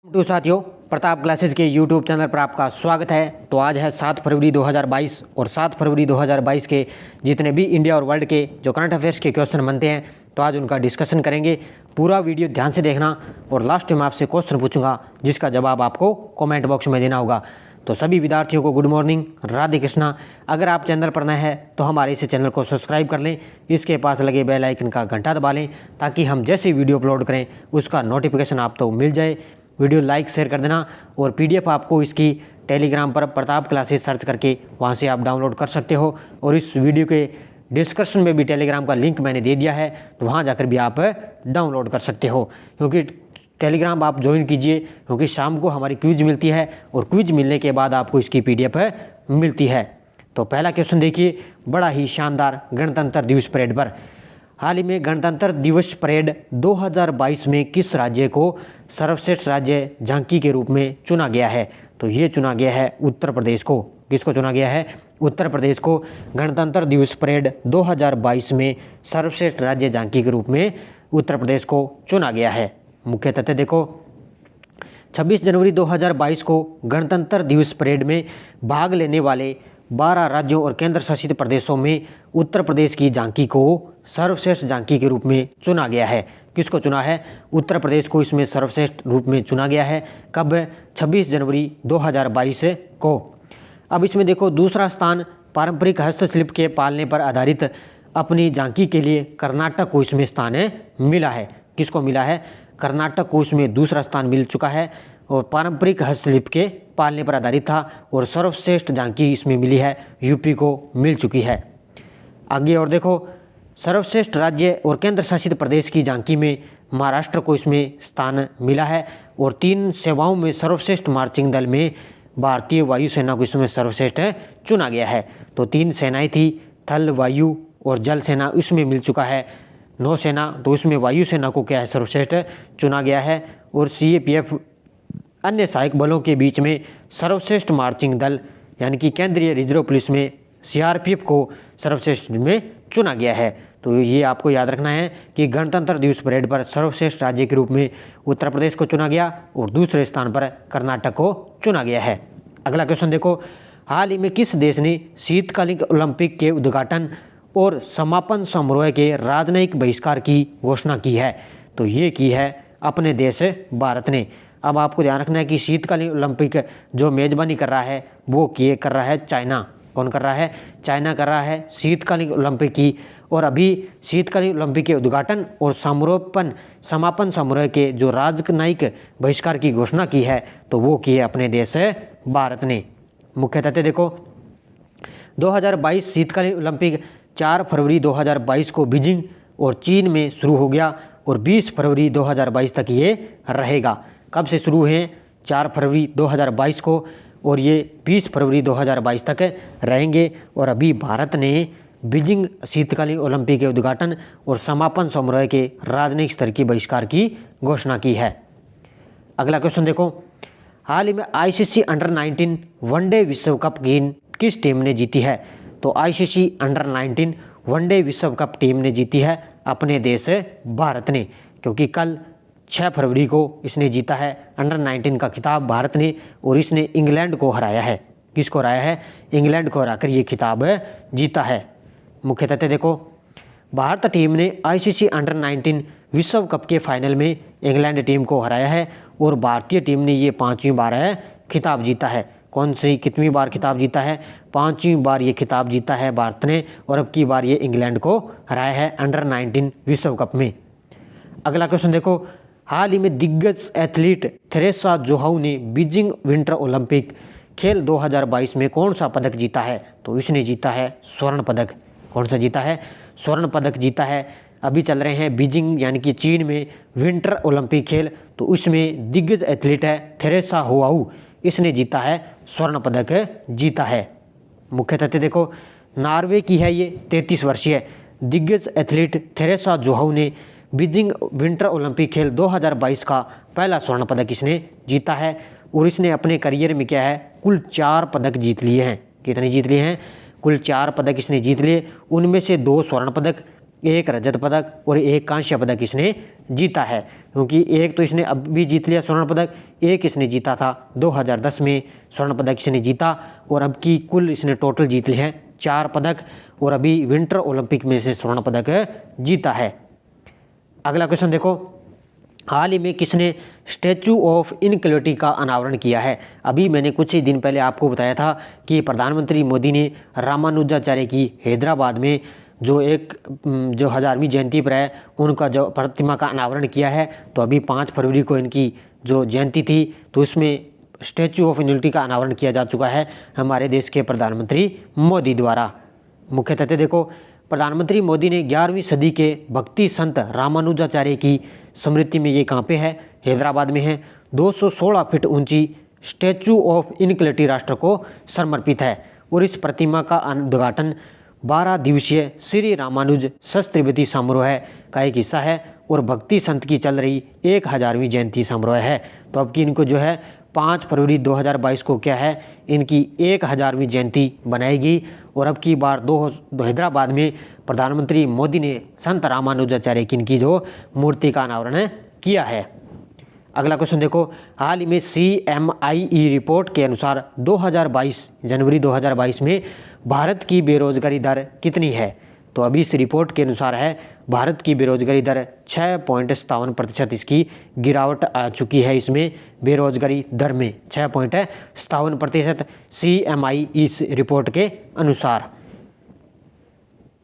तो साथियों, प्रताप क्लासेज के यूट्यूब चैनल पर आपका स्वागत है। तो आज है 7 फरवरी 2022 और 7 फरवरी 2022 के जितने भी इंडिया और वर्ल्ड के जो करंट अफेयर्स के क्वेश्चन बनते हैं तो आज उनका डिस्कशन करेंगे। पूरा वीडियो ध्यान से देखना और लास्ट में आपसे क्वेश्चन पूछूंगा जिसका जवाब आपको कमेंट बॉक्स में देना होगा। तो सभी विद्यार्थियों को गुड मॉर्निंग, राधे कृष्णा। अगर आप चैनल पर नए हैं तो हमारे इस चैनल को सब्सक्राइब कर लें, इसके पास लगे बेल आइकन का घंटा दबा लें ताकि हम जैसे वीडियो अपलोड करें उसका नोटिफिकेशन आप तो मिल जाए। वीडियो लाइक शेयर कर देना और पीडीएफ आपको इसकी टेलीग्राम पर प्रताप क्लासेस सर्च करके वहां से आप डाउनलोड कर सकते हो। और इस वीडियो के डिस्क्रिप्शन में भी टेलीग्राम का लिंक मैंने दे दिया है, तो वहां जाकर भी आप डाउनलोड कर सकते हो। क्योंकि टेलीग्राम आप ज्वाइन कीजिए, क्योंकि शाम को हमारी क्विज मिलती है और क्विज मिलने के बाद आपको इसकी पीडीएफ मिलती है। तो पहला क्वेश्चन देखिए, बड़ा ही शानदार गणतंत्र दिवस परेड पर। हाल ही में गणतंत्र दिवस परेड 2022 में किस राज्य को सर्वश्रेष्ठ राज्य झांकी के रूप में चुना गया है? तो ये चुना गया है उत्तर प्रदेश को। किसको चुना गया है? उत्तर प्रदेश को गणतंत्र दिवस परेड 2022 में सर्वश्रेष्ठ राज्य झांकी के रूप में उत्तर प्रदेश को चुना गया है। मुख्य तथ्य देखो, 26 जनवरी 2022 को गणतंत्र दिवस परेड में भाग लेने वाले 12 राज्यों और केंद्र शासित प्रदेशों में उत्तर प्रदेश की झांकी को सर्वश्रेष्ठ झांकी के रूप में चुना गया है। किसको चुना है? उत्तर प्रदेश को इसमें सर्वश्रेष्ठ रूप में चुना गया है। कब? 26 जनवरी 2022 को। अब इसमें देखो, दूसरा स्थान पारंपरिक हस्तशिल्प के पालने पर आधारित अपनी झांकी के लिए कर्नाटक को इसमें स्थान मिला है। किसको मिला है? कर्नाटक को इसमें दूसरा स्थान मिल चुका है और पारंपरिक हस्तशिल्प के पालने पर आधारित था। और सर्वश्रेष्ठ झांकी इसमें मिली है, यूपी को मिल चुकी है। आगे और देखो, सर्वश्रेष्ठ राज्य और केंद्र शासित प्रदेश की झांकी में महाराष्ट्र को इसमें स्थान मिला है। और 3 सेवाओं में सर्वश्रेष्ठ मार्चिंग दल में भारतीय वायुसेना को इसमें सर्वश्रेष्ठ चुना गया है। तो 3 सेनाएं थी, थल, वायु और जल सेना, इसमें मिल चुका है नौसेना, तो उसमें वायुसेना को क्या है? सर्वश्रेष्ठ चुना गया है। और सीएपीएफ अन्य सहायक बलों के बीच में सर्वश्रेष्ठ मार्चिंग दल यानी कि केंद्रीय रिजर्व पुलिस में सीआरपीएफ को सर्वश्रेष्ठ में चुना गया है। तो ये आपको याद रखना है कि गणतंत्र दिवस परेड पर सर्वश्रेष्ठ राज्य के रूप में उत्तर प्रदेश को चुना गया और दूसरे स्थान पर कर्नाटक को चुना गया है। अगला क्वेश्चन देखो, हाल ही में किस देश ने शीतकालीन ओलंपिक के उद्घाटन और समापन समारोह के राजनयिक बहिष्कार की घोषणा की है? तो ये की है अपने देश भारत ने। अब आपको ध्यान रखना है कि शीतकालीन ओलंपिक जो मेजबानी कर रहा है वो कर रहा है चाइना। कौन कर रहा है? चाइना कर रहा है शीतकालीन ओलंपिक की। और अभी शीतकालीन ओलंपिक के उद्घाटन और समापन समारोह के जो राजनयिक बहिष्कार की घोषणा की है तो वो की है अपने देश भारत ने। मुख्य तथ्य देखो, 2022 शीतकालीन ओलंपिक 4 फरवरी 2022 को बीजिंग और चीन में शुरू हो गया और 20 फरवरी 2022 तक ये रहेगा। कब से शुरू हैं? 4 फरवरी 2022 को और ये 20 फरवरी 2022 तक रहेंगे। और अभी भारत ने बीजिंग शीतकालीन ओलंपिक के उद्घाटन और समापन समारोह के राजनयिक स्तर की बहिष्कार की घोषणा की है। अगला क्वेश्चन देखो, हाल ही में आईसीसी अंडर 19 वनडे विश्व कप किस टीम ने जीती है? तो आईसीसी अंडर 19 वनडे विश्व कप टीम ने जीती है अपने देश भारत ने, क्योंकि कल 6 फरवरी को इसने जीता है अंडर 19 का खिताब भारत ने। और इसने इंग्लैंड को हराया है। किसको हराया है? इंग्लैंड को हराकर ये खिताब जीता है। मुख्य तथ्य देखो, भारत टीम ने आईसीसी अंडर 19 विश्व कप के फाइनल में इंग्लैंड टीम को हराया है और भारतीय टीम ने ये 5वीं बार खिताब जीता है। कौन सी कितनी बार खिताब जीता है? 5वीं बार ये खिताब जीता है भारत ने और अब की बार ये इंग्लैंड को हराया है अंडर 19 विश्व कप में। अगला क्वेश्चन देखो, हाल ही में दिग्गज एथलीट थेरेसा जोहाऊ ने बीजिंग विंटर ओलंपिक खेल 2022 में कौन सा पदक जीता है? तो इसने जीता है स्वर्ण पदक। कौन सा जीता है? स्वर्ण पदक जीता है। अभी चल रहे हैं बीजिंग यानी कि चीन में विंटर ओलंपिक खेल, तो उसमें दिग्गज एथलीट है थेरेसा जोहाऊ, इसने जीता है स्वर्ण पदक जीता है। मुख्य तथ्य देखो, नॉर्वे की है ये 33 वर्षीय दिग्गज एथलीट थेरेसा जोहाऊ ने बीजिंग विंटर ओलंपिक खेल 2022 का पहला स्वर्ण पदक इसने जीता है। और इसने अपने करियर में क्या है? कुल 4 पदक जीत लिए हैं। कितने जीत लिए हैं? कुल 4 पदक इसने जीत लिए। उनमें से 2 स्वर्ण पदक, एक रजत पदक और एक कांस्य पदक इसने जीता है, क्योंकि एक तो इसने अब भी जीत लिया स्वर्ण पदक, एक इसने जीता था 2010 में स्वर्ण पदक इसने जीता, और अब की कुल इसने टोटल जीत लिए हैं 4 पदक, और अभी विंटर ओलंपिक में इसने स्वर्ण पदक जीता है। अगला क्वेश्चन देखो, हाल ही में किसने स्टैचू ऑफ इनक्वालिटी का अनावरण किया है? अभी मैंने कुछ ही दिन पहले आपको बताया था कि प्रधानमंत्री मोदी ने रामानुजाचार्य की हैदराबाद में जो 1000वीं जयंती पर है उनका जो प्रतिमा का अनावरण किया है। तो अभी 5 फरवरी को इनकी जो जयंती थी तो इसमें स्टैचू ऑफ यूनिटी का अनावरण किया जा चुका है हमारे देश के प्रधानमंत्री मोदी द्वारा। मुख्य तथ्य देखो, प्रधानमंत्री मोदी ने 11वीं सदी के भक्ति संत रामानुजाचार्य की स्मृति में ये कहाँ पे है? हैदराबाद में है। 216 फीट ऊंची स्टैचू ऑफ इनक्वालिटी राष्ट्र को समर्पित है, और इस प्रतिमा का उद्घाटन 12 दिवसीय श्री रामानुज शस्त्रिवती समारोह का एक हिस्सा है, और भक्ति संत की चल रही 1000वीं जयंती समारोह है। तो अब की इनको जो है 5 फरवरी 2022 को क्या है, इनकी 1000वीं जयंती बनाएगी, और अब की बार हैदराबाद में प्रधानमंत्री मोदी ने संत रामानुजाचार्य की इनकी जो मूर्ति का अनावरण किया है। अगला क्वेश्चन देखो, हाल ही में CMIE रिपोर्ट के अनुसार 2022 जनवरी 2022 में भारत की बेरोजगारी दर कितनी है? तो अभी इस रिपोर्ट के अनुसार है भारत की बेरोजगारी दर 6.57% इसकी गिरावट आ चुकी है। इसमें बेरोजगारी दर में 6.57% CMI इस रिपोर्ट के अनुसार।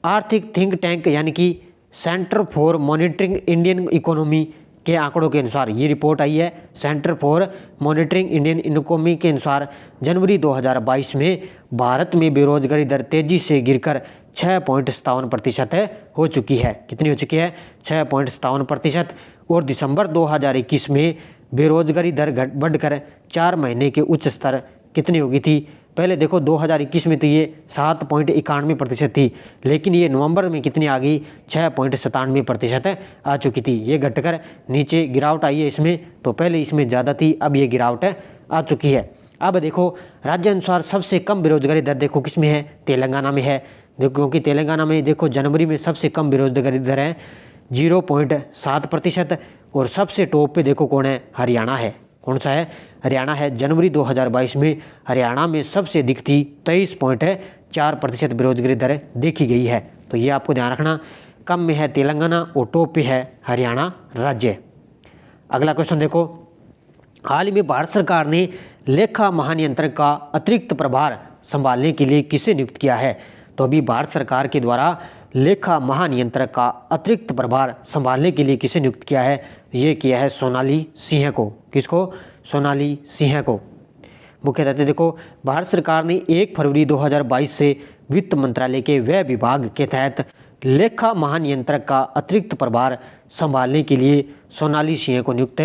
आर्थिक थिंक टैंक यानी कि centre for monitoring Indian economy के आंकड़ों के अनुसार ये रिपोर्ट आई है। Centre for monitoring Indian economy के अनुसार जनवरी 2022 में भारत में बेरोजगारी दर तेजी से गिरकर 6.57% हो चुकी है। कितनी हो चुकी है? 6.57%। और दिसंबर 2021 में बेरोजगारी दर बढ़कर 4 महीने के उच्च स्तर कितनी हो गई थी? पहले देखो 2021 में तो ये 7.91% थी, लेकिन ये नवंबर में कितनी आ गई? 6.97% आ चुकी थी। ये घटकर नीचे गिरावट आई है इसमें, तो पहले इसमें ज़्यादा थी, अब ये गिरावट आ चुकी है। अब देखो राज्य अनुसार सबसे कम बेरोजगारी दर देखो किस में है? तेलंगाना में है। देखो क्योंकि तेलंगाना में देखो जनवरी में सबसे कम बेरोजगारी दर है 0.7%, और सबसे टॉप पे देखो कौन है? हरियाणा है। कौन सा है? हरियाणा है। जनवरी 2022 में हरियाणा में सबसे अधिक थी 23.4% बेरोजगारी दर देखी गई है। तो ये आपको ध्यान रखना, कम में है तेलंगाना और टॉप पे है हरियाणा राज्य। अगला क्वेश्चन देखो, हाल ही में भारत सरकार ने लेखा महानियंत्रक का अतिरिक्त प्रभार संभालने के लिए किसे नियुक्त किया है? तो अभी भारत सरकार के द्वारा लेखा महानियंत्रक का अतिरिक्त प्रभार संभालने के लिए किसे नियुक्त किया है? ये किया है सोनाली सिंह को। किसको? सोनाली सिंह को। मुख्य तथ्य देखो, भारत सरकार ने 1 फरवरी 2022 से वित्त मंत्रालय के व्यय विभाग के तहत लेखा महानियंत्रक का अतिरिक्त प्रभार संभालने के लिए सोनाली सिंह को नियुक्त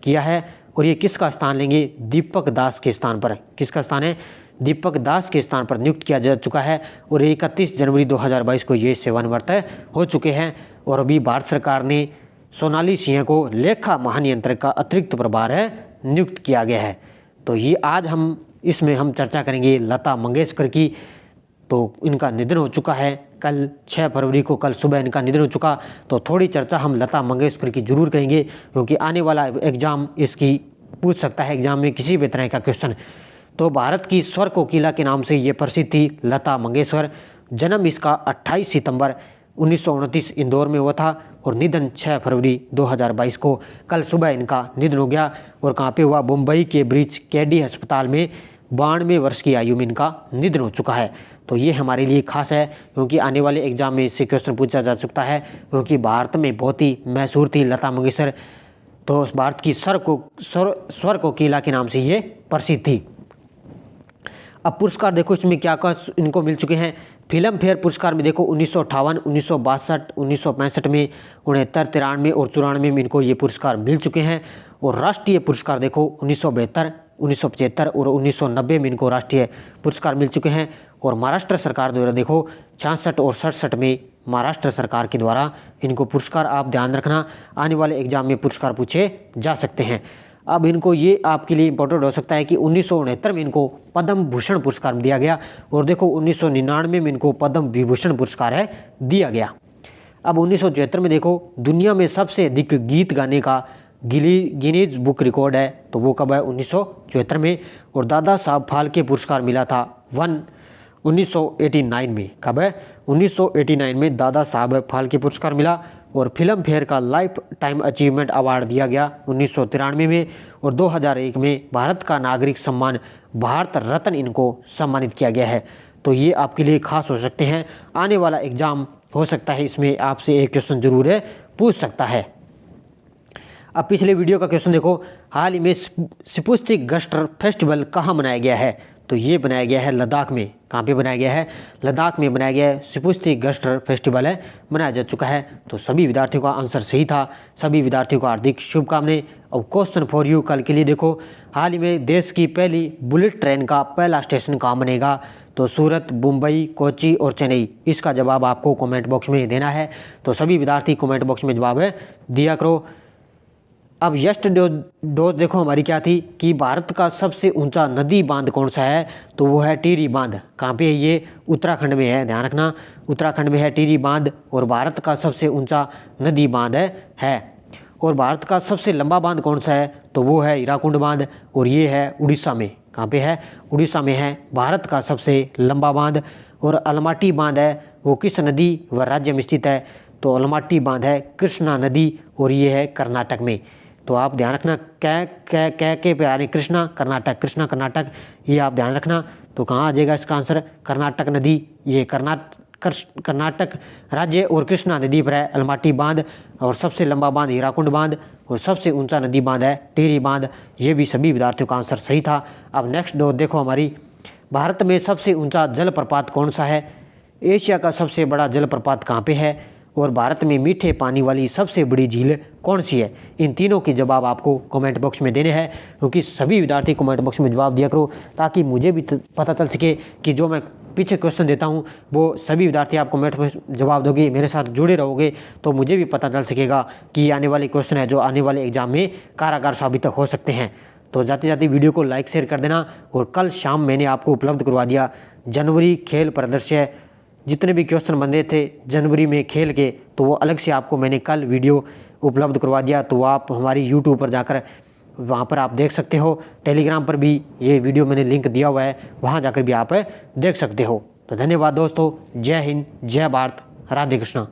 किया है, और ये किसका स्थान लेंगे? दीपक दास के स्थान पर। किसका स्थान है? दीपक दास के स्थान पर नियुक्त किया जा चुका है, और 31 जनवरी 2022 को ये सेवानिवृत्त हो चुके हैं। और अभी भारत सरकार ने सोनाली सिंह को लेखा महानियंत्रक का अतिरिक्त प्रभार नियुक्त किया गया है। तो ये आज इसमें हम चर्चा करेंगे लता मंगेशकर की। तो इनका निधन हो चुका है कल 6 फरवरी को, कल सुबह इनका निधन हो चुका। तो थोड़ी चर्चा हम लता मंगेशकर की जरूर करेंगे, क्योंकि आने वाला एग्जाम इसकी पूछ सकता है एग्जाम में किसी भी तरह का क्वेश्चन। तो भारत की स्वर कोकिला के नाम से ये प्रसिद्ध थी लता मंगेशकर। जन्म इसका 28 सितंबर 1929 इंदौर में हुआ था, और निधन 6 फरवरी 2022 को कल सुबह इनका निधन हो गया। और कहाँ पे हुआ? मुंबई के ब्रिच कैडी अस्पताल में 92 वर्ष की आयु में इनका निधन हो चुका है। तो ये हमारे लिए खास है, क्योंकि आने वाले एग्जाम में इससे क्वेश्चन पूछा जा सकता है, क्योंकि भारत में बहुत ही मशहूर थी लता मंगेशकर। तो भारत की स्वर कोकिला के नाम से ये प्रसिद्ध थी। अब पुरस्कार देखो इसमें क्या क्या इनको मिल चुके हैं। फिल्म फेयर पुरस्कार में देखो 1958, 1962, 1965 में, 69, 93 और 94 में इनको ये पुरस्कार मिल चुके हैं। और राष्ट्रीय पुरस्कार देखो 1972, 1975 और 1990 में इनको राष्ट्रीय पुरस्कार मिल चुके हैं। और महाराष्ट्र सरकार द्वारा देखो 66 और 67 में महाराष्ट्र सरकार के द्वारा इनको पुरस्कार, आप ध्यान रखना आने वाले एग्जाम में पुरस्कार पूछे जा सकते हैं। अब इनको ये आपके लिए इंपॉर्टेंट हो सकता है कि 1969 में इनको पद्म भूषण पुरस्कार दिया गया, और देखो 1999 में इनको पद्म विभूषण पुरस्कार दिया गया। अब 1974 में देखो दुनिया में सबसे अधिक गीत गाने का गिनीज बुक रिकॉर्ड है, तो वो कब है 1974 में। और दादा साहब फाल्के पुरस्कार मिला था 1989 में। कब है 1989 में दादा साहब फाल्के पुरस्कार मिला। और फिल्म फेयर का लाइफ टाइम अचीवमेंट अवार्ड दिया गया 1993 में। और 2001 में भारत का नागरिक सम्मान भारत रत्न इनको सम्मानित किया गया है। तो ये आपके लिए खास हो सकते हैं, आने वाला एग्जाम हो सकता है इसमें आपसे एक क्वेश्चन जरूर है पूछ सकता है। अब पिछले वीडियो का क्वेश्चन देखो, हाल ही में स्पुत्निक गस्टर फेस्टिवल कहाँ मनाया गया है, तो ये बनाया गया है लद्दाख में। कहाँ पे बनाया गया है, लद्दाख में बनाया गया है। स्पुत्निक गस्टर फेस्टिवल है मनाया जा चुका है। तो सभी विद्यार्थियों का आंसर सही था, सभी विद्यार्थियों को हार्दिक शुभकामनाएं। अब क्वेश्चन फॉर यू कल के लिए देखो, हाल ही में देश की पहली बुलेट ट्रेन का पहला स्टेशन कहाँ बनेगा, तो सूरत, मुंबई, कोच्चि और चेन्नई। इसका जवाब आपको कमेंट बॉक्स में देना है। तो सभी विद्यार्थी कमेंट बॉक्स में जवाब दिया करो। अब यस्ट डोज देखो हमारी क्या थी कि भारत का सबसे ऊंचा नदी बांध कौन सा है, तो वो है टिहरी बांध। कहाँ पे है ये, उत्तराखंड में है, ध्यान रखना उत्तराखंड में है टिहरी बांध। और भारत का सबसे ऊंचा नदी बांध है। और भारत का सबसे लंबा बांध कौन सा है, तो वो है हीराकुंड बांध, और ये है उड़ीसा में। कहाँ पे है, उड़ीसा में है भारत का सबसे लंबा बांध। और अलमाटी बांध है वो किस नदी व राज्य में स्थित है, तो अलमाटी बांध है कृष्णा नदी, और ये है कर्नाटक में। तो आप ध्यान रखना कै के पे यानी कृष्णा कर्नाटक, कृष्णा कर्नाटक, ये आप ध्यान रखना। तो कहाँ आ जाएगा इसका आंसर, कर्नाटक नदी, ये कर्नाटक राज्य और कृष्णा नदी पर है अलमाटी बांध। और सबसे लंबा बांध हीराकुंड बांध, और सबसे ऊंचा नदी बांध है टिहरी बांध। ये भी सभी विद्यार्थियों का आंसर सही था। अब नेक्स्ट दो देखो हमारी, भारत में सबसे ऊंचा जलप्रपात कौन सा है, एशिया का सबसे बड़ा जलप्रपात कहाँ पे है, और भारत में मीठे पानी वाली सबसे बड़ी झील कौन सी है। इन तीनों के जवाब आपको कमेंट बॉक्स में देने हैं, क्योंकि सभी विद्यार्थी कमेंट बॉक्स में जवाब दिया करो, ताकि मुझे भी पता चल सके कि जो मैं पीछे क्वेश्चन देता हूँ वो सभी विद्यार्थी आप कमेंट में जवाब दोगे, मेरे साथ जुड़े रहोगे, तो मुझे भी पता चल सकेगा कि आने वाले क्वेश्चन है जो आने वाले एग्जाम में कारागार साबित हो सकते हैं। तो जाते जाते वीडियो को लाइक शेयर कर देना। और कल शाम मैंने आपको उपलब्ध करवा दिया जनवरी खेल प्रदर्शन, जितने भी क्वेश्चन बने थे जनवरी में खेल के, तो वो अलग से आपको मैंने कल वीडियो उपलब्ध करवा दिया। तो आप हमारी यूट्यूब पर जाकर वहाँ पर आप देख सकते हो, टेलीग्राम पर भी ये वीडियो मैंने लिंक दिया हुआ है, वहाँ जाकर भी आप देख सकते हो। तो धन्यवाद दोस्तों, जय हिंद, जय भारत, राधे कृष्णा।